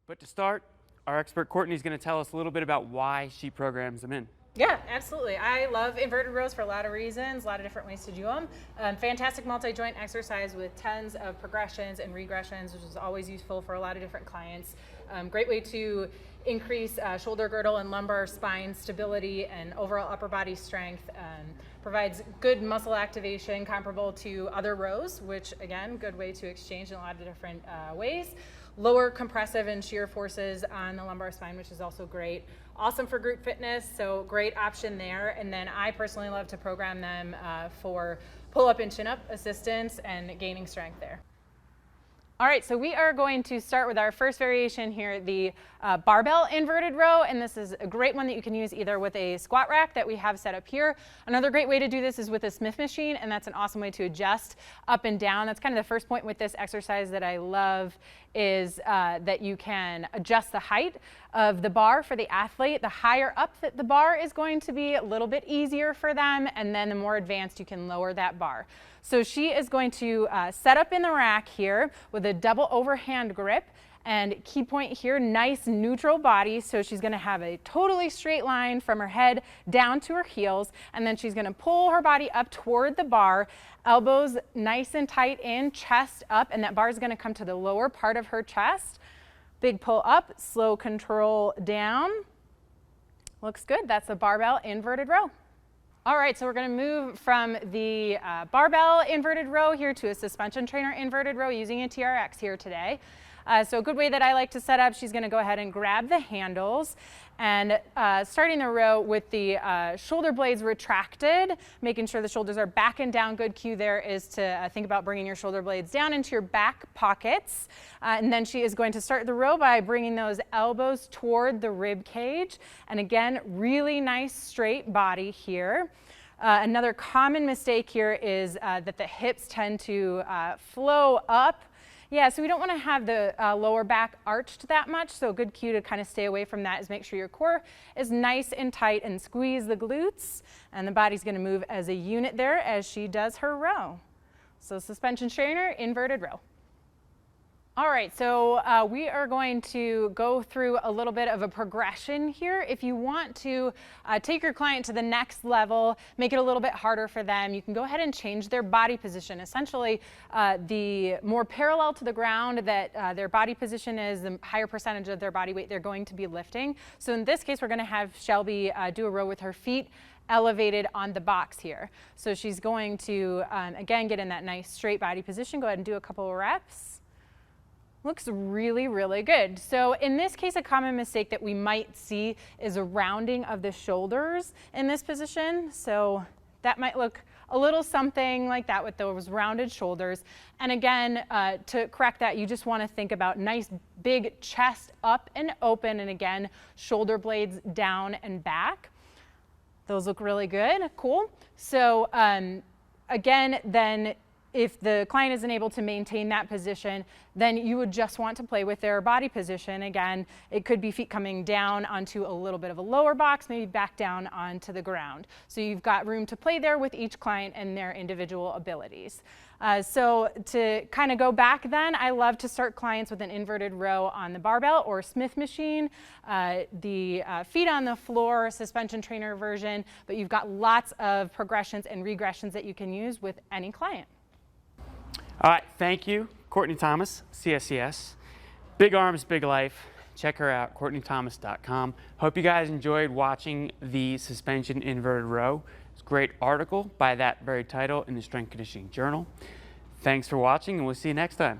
But to start, our expert Courtney is going to tell us a little bit about why she programs them in. Yeah, absolutely. I love inverted rows for a lot of reasons, a lot of different ways to do them. Fantastic multi-joint exercise with tons of progressions and regressions, which is always useful for a lot of different clients. Great way to increase shoulder girdle and lumbar spine stability and overall upper body strength. Provides good muscle activation comparable to other rows, which again, good way to exchange in a lot of different ways. Lower compressive and shear forces on the lumbar spine, which is also great. Awesome for group fitness, so great option there. And then I personally love to program them for pull-up and chin-up assistance and gaining strength there. All right, so we are going to start with our first variation here, the barbell inverted row, and this is a great one that you can use either with a squat rack that we have set up here. Another great way to do this is with a Smith machine, and that's an awesome way to adjust up and down. That's kind of the first point with this exercise that I love is that you can adjust the height of the bar for the athlete. The higher up that the bar is going to be, a little bit easier for them, and then the more advanced you can lower that bar. So she is going to set up in the rack here with a double overhand grip, and key point here, nice neutral body. So she's going to have a totally straight line from her head down to her heels, and then she's going to pull her body up toward the bar, elbows nice and tight in, chest up, and that bar is going to come to the lower part of her chest. Big pull up, slow control down. Looks good. That's the barbell inverted row. All right, so we're going to move from the barbell inverted row here to a suspension trainer inverted row using a TRX here today. So a good way that I like to set up, she's going to go ahead and grab the handles and starting the row with the shoulder blades retracted, making sure the shoulders are back and down. Good cue there is to think about bringing your shoulder blades down into your back pockets. And then she is going to start the row by bringing those elbows toward the rib cage. And again, really nice straight body here. Another common mistake here is that the hips tend to flow up. Yeah, so we don't want to have the lower back arched that much, so a good cue to kind of stay away from that is make sure your core is nice and tight and squeeze the glutes, and the body's going to move as a unit there as she does her row. So suspension trainer, inverted row. All right, so we are going to go through a little bit of a progression here. If you want to take your client to the next level, make it a little bit harder for them, you can go ahead and change their body position. Essentially, the more parallel to the ground that their body position is, the higher percentage of their body weight they're going to be lifting. So in this case, we're going to have Shelby do a row with her feet elevated on the box here. So she's going to, again, get in that nice straight body position. Go ahead and do a couple of reps. Looks really, really good. So in this case, a common mistake that we might see is a rounding of the shoulders in this position. So that might look a little something like that with those rounded shoulders. And again, to correct that, you just want to think about nice big chest up and open, and again, shoulder blades down and back. Those look really good. Cool. So again, then if the client isn't able to maintain that position, then you would just want to play with their body position. Again, it could be feet coming down onto a little bit of a lower box, maybe back down onto the ground. So you've got room to play there with each client and their individual abilities. So to kind of go back then, I love to start clients with an inverted row on the barbell or Smith machine, the feet on the floor, suspension trainer version, but you've got lots of progressions and regressions that you can use with any client. All right, thank you, Courtney Thomas, CSCS. Big Arms, Big Life. Check her out, CourtneyThomas.com. Hope you guys enjoyed watching the suspension inverted row. It's a great article by that very title in the Strength Conditioning Journal. Thanks for watching, and we'll see you next time.